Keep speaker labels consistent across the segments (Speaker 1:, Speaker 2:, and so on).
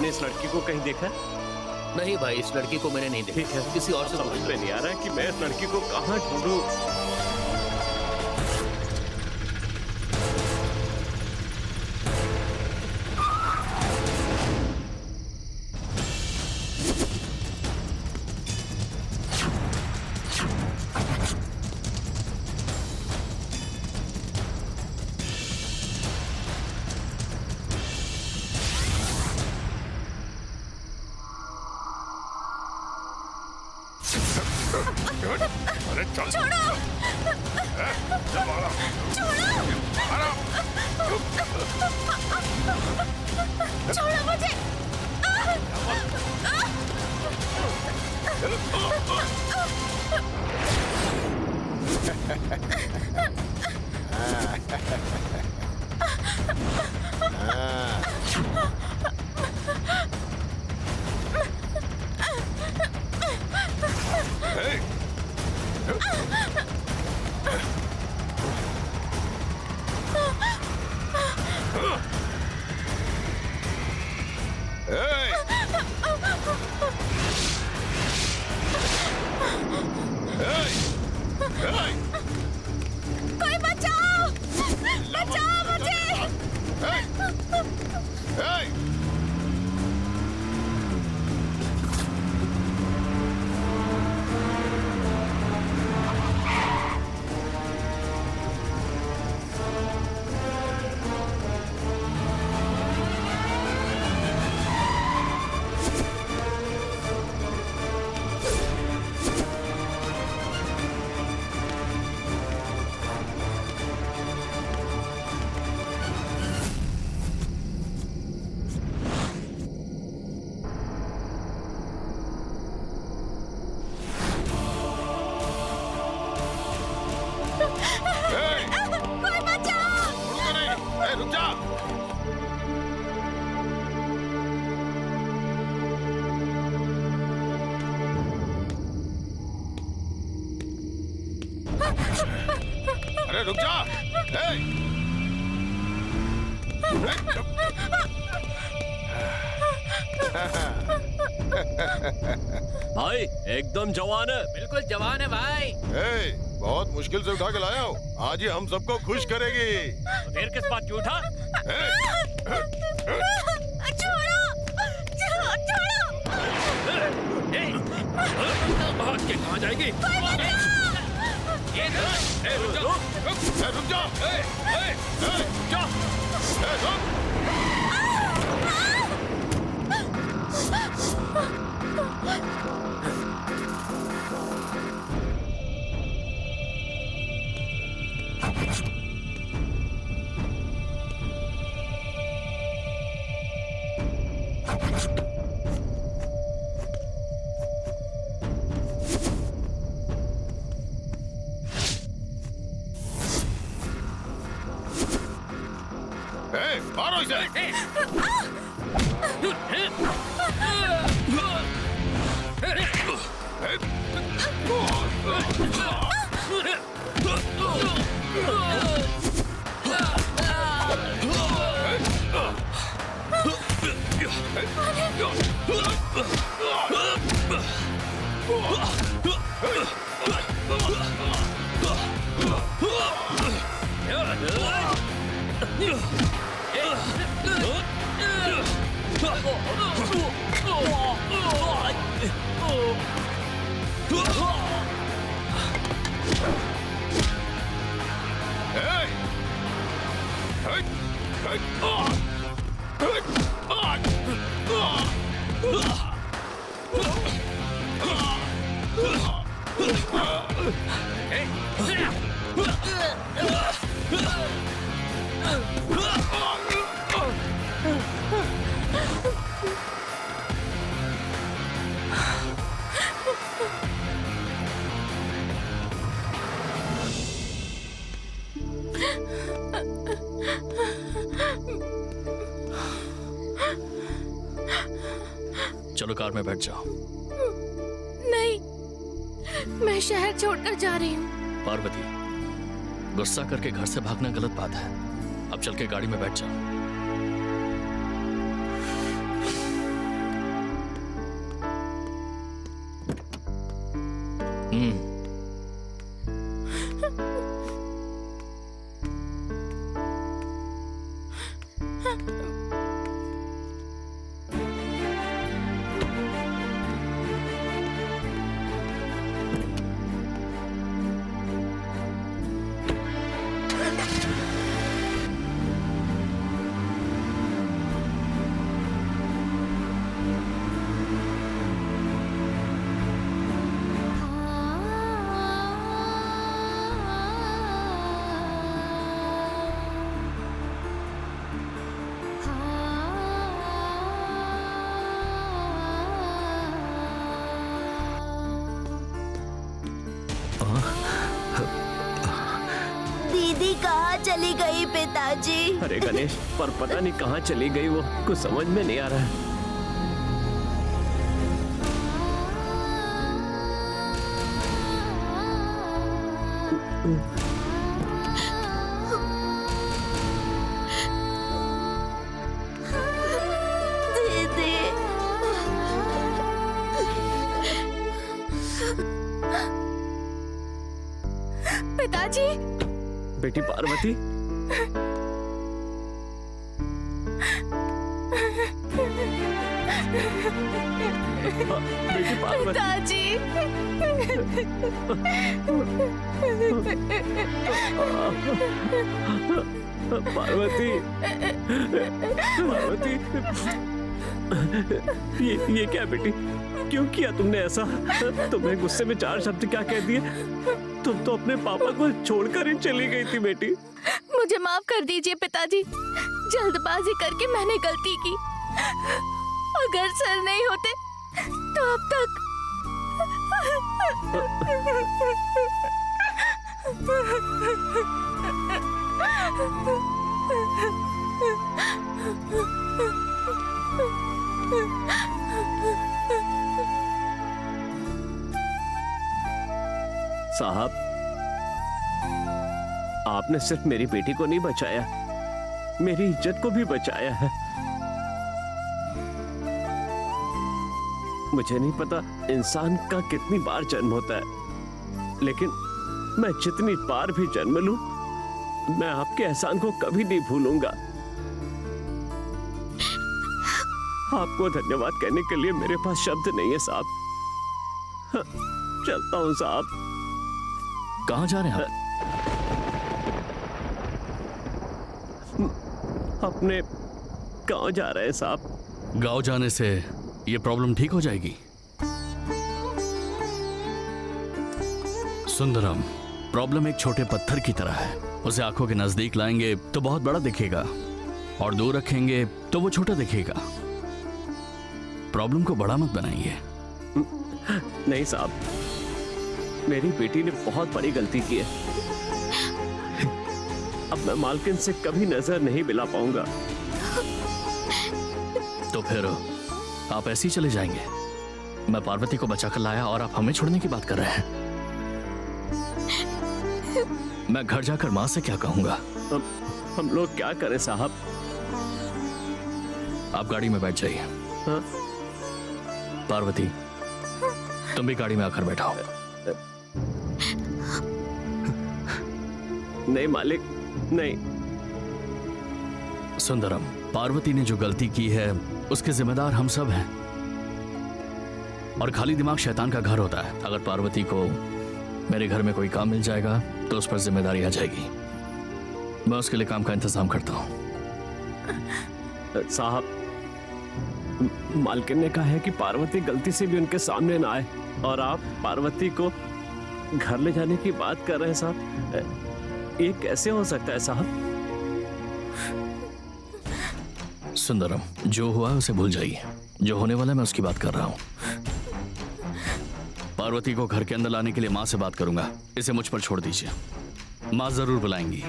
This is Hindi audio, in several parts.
Speaker 1: आपने इस लड़की को कहीं देखा?
Speaker 2: नहीं भाई, इस लड़की को मैंने नहीं देखा। किसी और से
Speaker 1: समझ में नहीं आ रहा है कि मैं इस लड़की को कहाँ ढूंढूं।
Speaker 3: अरे चल
Speaker 4: छोड़ो छोड़ो मुझे। कोई बचाओ, बचाओ मुझे।
Speaker 3: अरे रुक जा।
Speaker 1: भाई एकदम जवान है।
Speaker 2: बिल्कुल जवान है भाई।
Speaker 3: बहुत मुश्किल से उठा के लाया हूँ, आज ही हम सबको खुश करेगी।
Speaker 1: देर किस बात की उठा?
Speaker 4: छोड़ो,
Speaker 1: भाग के कहाँ जाएगी?
Speaker 3: रुक जा। मारो इसे।
Speaker 2: चलो कार में बैठ जाओ।
Speaker 4: नहीं, मैं शहर छोड़कर जा रही हूँ।
Speaker 2: पार्वती, गुस्सा करके घर से भागना गलत बात है। अब चल के गाड़ी में बैठ जाओ।
Speaker 5: दीदी कहाँ चली गई पिताजी?
Speaker 1: अरे गणेश, पर पता नहीं कहाँ चली गई वो, कुछ समझ में नहीं आ रहा है।
Speaker 5: दीदी
Speaker 4: पिताजी,
Speaker 1: बेटी पार्वती, बेटी पार्वती,
Speaker 4: पिताजी।
Speaker 1: पार्वती, पार्वती, ये क्या बेटी, क्यों किया तुमने ऐसा? तुम्हें गुस्से में 4 शब्द क्या कह दिए? तुम तो अपने पापा को छोड़कर ही चली गई थी बेटी।
Speaker 4: मुझे माफ कर दीजिए पिताजी, जल्दबाजी करके मैंने गलती की। अगर सर नहीं होते तो अब तक
Speaker 1: साहब, आपने सिर्फ मेरी बेटी को नहीं बचाया, मेरी इज्जत को भी बचाया है। मुझे नहीं पता इंसान का कितनी बार जन्म होता है, लेकिन मैं जितनी बार भी जन्म लूं, मैं आपके एहसान को कभी नहीं भूलूंगा। आपको धन्यवाद कहने के लिए मेरे पास शब्द नहीं है साहब। हाँ, चलता हूं साहब।
Speaker 2: कहाँ जा रहे हैं आप?
Speaker 1: अपने गांव जा रहे हैं साहब।
Speaker 2: गांव जाने से ये प्रॉब्लम ठीक हो जाएगी? सुंदरम, प्रॉब्लम एक छोटे पत्थर की तरह है। उसे आंखों के नजदीक लाएंगे तो बहुत बड़ा दिखेगा, और दूर रखेंगे तो वो छोटा दिखेगा। प्रॉब्लम को बड़ा मत बनाइए।
Speaker 1: नहीं साहब, मेरी बेटी ने बहुत बड़ी गलती की है। अब मैं मालकिन से कभी नजर नहीं मिला पाऊंगा।
Speaker 2: तो फिर आप ऐसे ही चले जाएंगे? मैं पार्वती को बचाकर लाया और आप हमें छोड़ने की बात कर रहे हैं। मैं घर जाकर मां से क्या कहूंगा?
Speaker 1: हम लोग क्या करें साहब?
Speaker 2: आप गाड़ी में बैठ जाइए।
Speaker 1: हाँ?
Speaker 2: पार्वती, तुम भी गाड़ी में आकर बैठाओ।
Speaker 1: नहीं मालिक, नहीं।
Speaker 2: सुंदरम, पार्वती ने जो गलती की है उसके जिम्मेदार हम सब हैं। और खाली दिमाग शैतान का घर होता है। अगर पार्वती को मेरे घर में कोई काम मिल जाएगा तो उस पर जिम्मेदारी आ जाएगी। मैं उसके लिए काम का इंतजाम करता हूं।
Speaker 1: साहब, मालकिन ने कहा है कि पार्वती गलती से भी उनके सामने ना आए, और आप पार्वती को घर ले जाने की बात कर रहे हैं साहब। ये कैसे हो सकता है साहब?
Speaker 2: सुंदरम, जो हुआ उसे भूल जाइए। जो होने वाला मैं उसकी बात कर रहा हूं। पार्वती को घर के अंदर लाने के लिए मां से बात करूंगा। इसे मुझ पर छोड़ दीजिए, मां जरूर बुलाएंगी।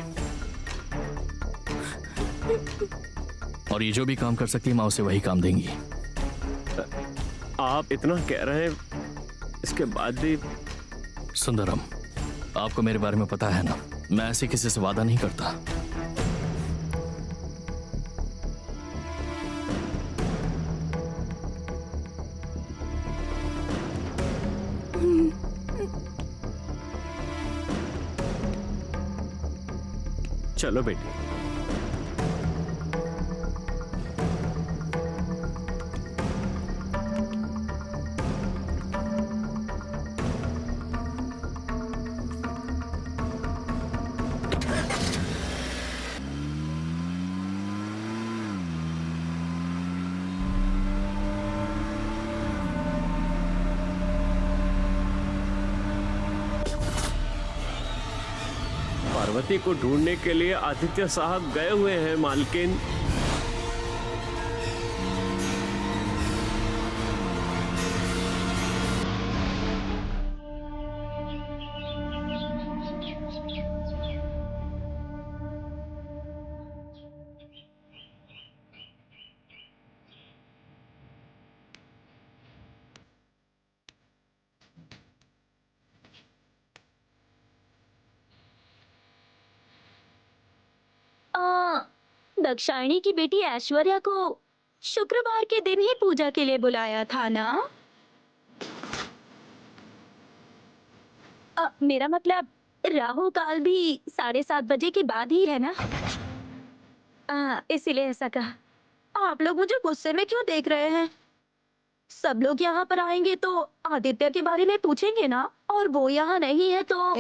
Speaker 2: और ये जो भी काम कर सकती है मां उसे वही काम देंगी।
Speaker 1: आप इतना कह रहे हैं, इसके बाद भी?
Speaker 2: सुंदरम, आपको मेरे बारे में पता है ना, मैं ऐसे किसी से वादा नहीं करता।
Speaker 1: चलो बेटी। पार्वती को ढूंढने के लिए आदित्य साहब गए हुए हैं मालकिन।
Speaker 5: दक्षायणी की बेटी ऐश्वर्या को शुक्रवार के दिन ही पूजा के लिए बुलाया था ना? मेरा मतलब राहु काल भी 7:30 बजे के बाद ही है ना? इसीलिए ऐसा कहा। आप लोग मुझे गुस्से में क्यों देख रहे हैं? सब लोग यहाँ पर आएंगे तो आदित्य के बारे में पूछेंगे ना, और वो यहाँ नहीं है तो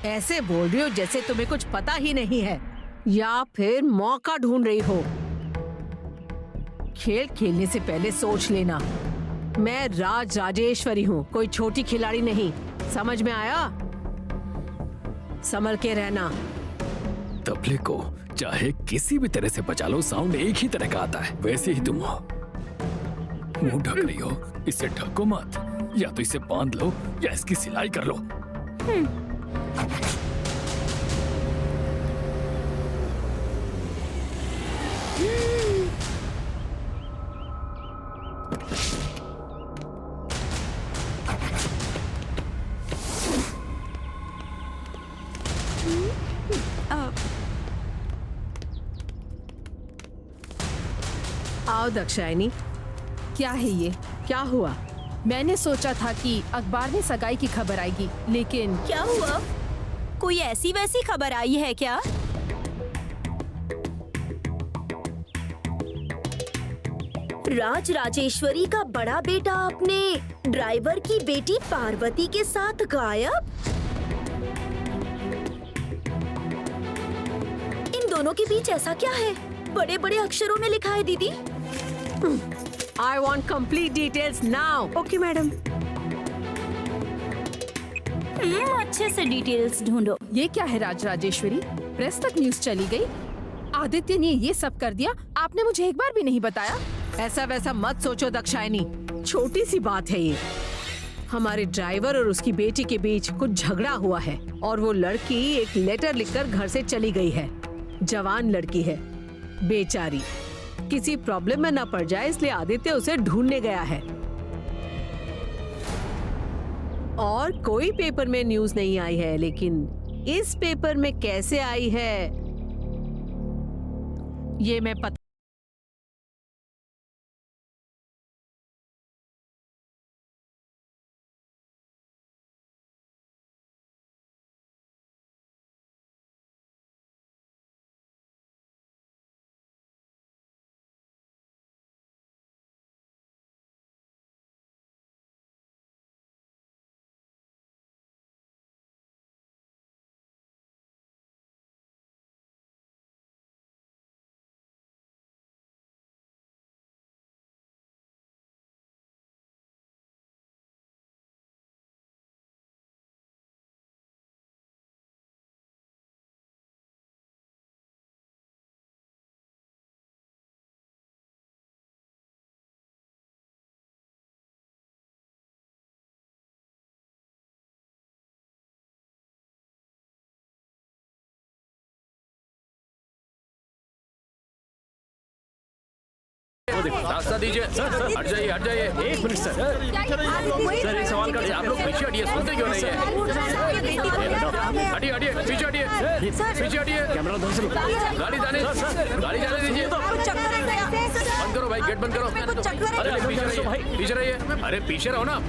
Speaker 6: ऐसे बोल रही हो जैसे तुम्हें कुछ पता ही नहीं है, या फिर मौका ढूंढ रही हो। खेल खेलने से पहले सोच लेना। मैं राजेश्वरी हूँ, कोई छोटी खिलाड़ी नहीं। समझ में आया? संभल के रहना।
Speaker 7: तबले को चाहे किसी भी तरह से बचा लो, साउंड एक ही तरह का आता है। वैसे ही तुम हो, मुंह ढक रही हो, इसे ढको मत। या तो इसे बांध लो या इसकी सिलाई कर लो।
Speaker 6: आओ दक्षायनी।
Speaker 8: क्या है ये?
Speaker 6: क्या हुआ?
Speaker 8: मैंने सोचा था कि अखबार में सगाई की खबर आएगी, लेकिन
Speaker 5: क्या हुआ? कोई ऐसी वैसी खबर आई है क्या? राजेश्वरी का बड़ा बेटा अपने ड्राइवर की बेटी पार्वती के साथ गायब? इन दोनों के बीच ऐसा क्या है? बड़े बड़े अक्षरों में लिखा है दीदी।
Speaker 6: I want complete details now.
Speaker 5: Okay madam. अच्छे से डिटेल्स ढूंढो।
Speaker 8: ये क्या है राजेश्वरी? प्रेस तक न्यूज चली गई। आदित्य ने ये सब कर दिया, आपने मुझे एक बार भी नहीं बताया।
Speaker 6: ऐसा वैसा मत सोचो दक्षायनी, छोटी सी बात है ये। हमारे ड्राइवर और उसकी बेटी के बीच कुछ झगड़ा हुआ है और वो लड़की एक लेटर लिखकर घर से चली गई है। जवान लड़की है, बेचारी किसी प्रॉब्लम में न पड़ जाए इसलिए आदित्य उसे ढूंढने गया है। और कोई पेपर में न्यूज नहीं आई है, लेकिन इस पेपर में कैसे आई है ये मैं पता
Speaker 7: रास्ता दीजिए। हट जाइए, हट जाइए।
Speaker 1: एक मिनट सर। सर एक सवाल कर,
Speaker 7: आप लोग पीछे हटिए, सुनते क्यों नहीं है? हटिए, हटिए, पीछे हटिए, पीछे हटिए।
Speaker 1: कैमरा उधर से
Speaker 7: गाड़ी जाने दीजिए। बंद करो भाई, गेट बंद करो। अरे पीछे रहिए, पीछे रहिए। अरे पीछे रहो ना।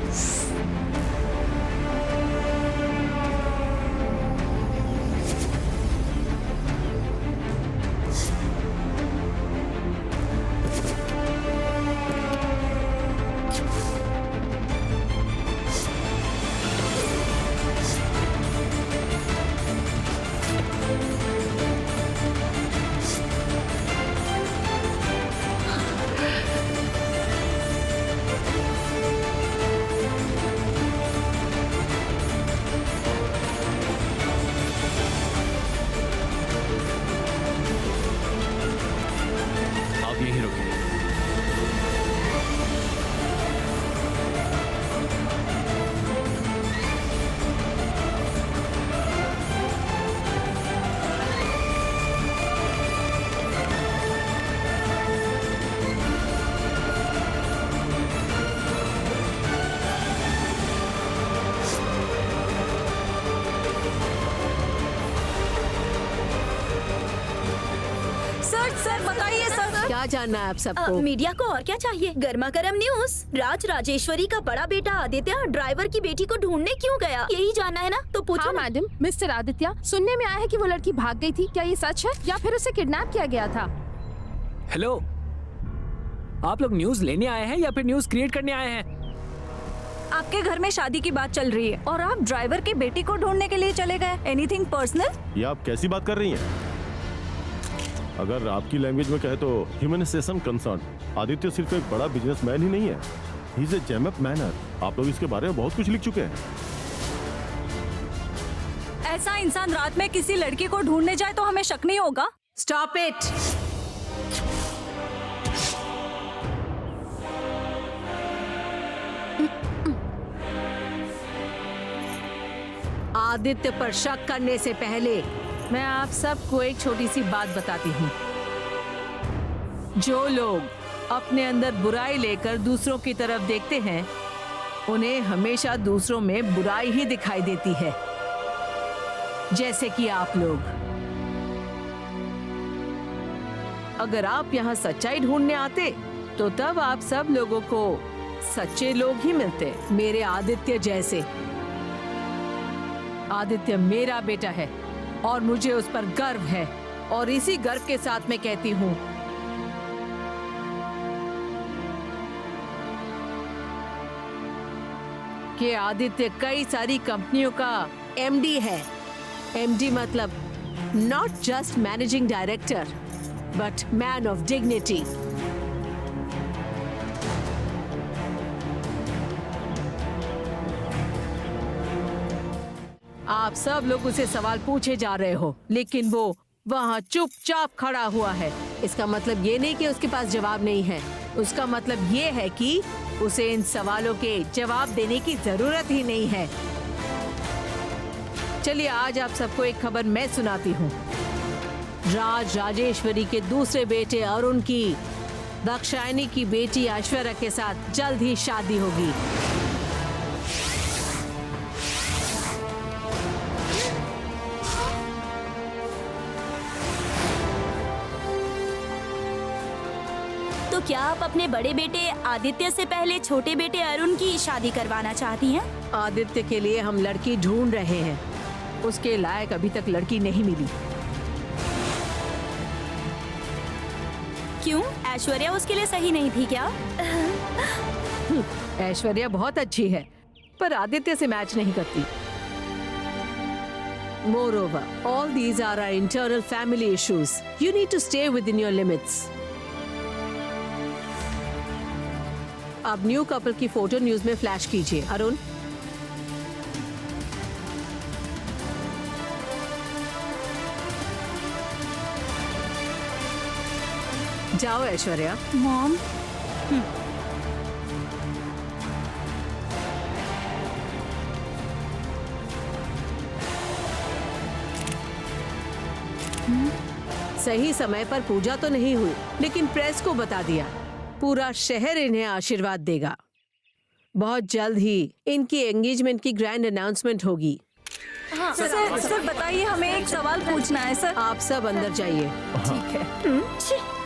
Speaker 6: क्या जानना है आप सबको?
Speaker 9: मीडिया को और क्या चाहिए? गर्मा गर्म न्यूज। राज राजेश्वरी का बड़ा बेटा आदित्य ड्राइवर की बेटी को ढूंढने क्यों गया, यही जानना है ना? तो पूछो
Speaker 8: हाँ
Speaker 9: ना।
Speaker 8: मैडम, मिस्टर आदित्य, सुनने में आया है कि वो लड़की भाग गई थी। क्या ये सच है या फिर उसे किडनैप किया गया था?
Speaker 7: हेलो, आप लोग न्यूज लेने आए हैं या फिर न्यूज क्रिएट करने आए हैं?
Speaker 9: आपके घर में शादी की बात चल रही है और आप ड्राइवर की बेटी को ढूंढने के लिए चले गए। Anything personal?
Speaker 3: ये आप कैसी बात कर रही हैं? अगर आपकी लैंग्वेज में कहे तो ह्यूमनाइजेशन कंसर्न। आदित्य सिर्फ एक बड़ा बिजनेसमैन ही नहीं है, he is a gem up manner. आप लोग इसके बारे में बहुत कुछ लिख चुके हैं।
Speaker 9: ऐसा इंसान रात में किसी लड़की को ढूंढने जाए तो हमें शक नहीं होगा?
Speaker 6: Stop it. आदित्य पर शक करने से पहले मैं आप सबको एक छोटी सी बात बताती हूँ। जो लोग अपने अंदर बुराई लेकर दूसरों की तरफ देखते हैं, उन्हें हमेशा दूसरों में बुराई ही दिखाई देती है, जैसे कि आप लोग। अगर आप यहाँ सच्चाई ढूंढने आते तो तब आप सब लोगों को सच्चे लोग ही मिलते, मेरे आदित्य जैसे। आदित्य मेरा बेटा है और मुझे उस पर गर्व है, और इसी गर्व के साथ मैं कहती हूँ कि आदित्य कई सारी कंपनियों का एमडी है। एमडी मतलब not just managing director, but man of dignity. आप सब लोग उसे सवाल पूछे जा रहे हो, लेकिन वो वहाँ चुपचाप खड़ा हुआ है। इसका मतलब ये नहीं कि उसके पास जवाब नहीं है, उसका मतलब ये है कि उसे इन सवालों के जवाब देने की जरूरत ही नहीं है। चलिए आज आप सबको एक खबर मैं सुनाती हूँ। राज राजेश्वरी के दूसरे बेटे अरुण की दाक्षायणी की बेटी ऐश्वर्या के साथ जल्द ही शादी होगी।
Speaker 9: तो क्या आप अपने बड़े बेटे आदित्य से पहले छोटे बेटे अरुण की शादी करवाना चाहती हैं?
Speaker 6: आदित्य के लिए हम लड़की ढूंढ रहे हैं, उसके लायक अभी तक लड़की नहीं मिली।
Speaker 9: क्यों? ऐश्वर्या उसके लिए सही नहीं थी क्या?
Speaker 6: ऐश्वर्या बहुत अच्छी है, पर आदित्य से मैच नहीं करती। Moreover, all these are our internal family issues. You need to stay within your limits. अब न्यू कपल की फोटो न्यूज में फ्लैश कीजिए। अरुण, जाओ ऐश्वर्या।
Speaker 9: मॉम,
Speaker 6: सही समय पर पूजा तो नहीं हुई, लेकिन प्रेस को बता दिया। पूरा शहर इन्हें आशीर्वाद देगा। बहुत जल्द ही इनकी एंगेजमेंट की ग्रैंड अनाउंसमेंट होगी।
Speaker 9: सर बताइए, हमें एक सवाल पूछना है सर।
Speaker 6: आप सब अंदर जाइए।
Speaker 9: ठीक है।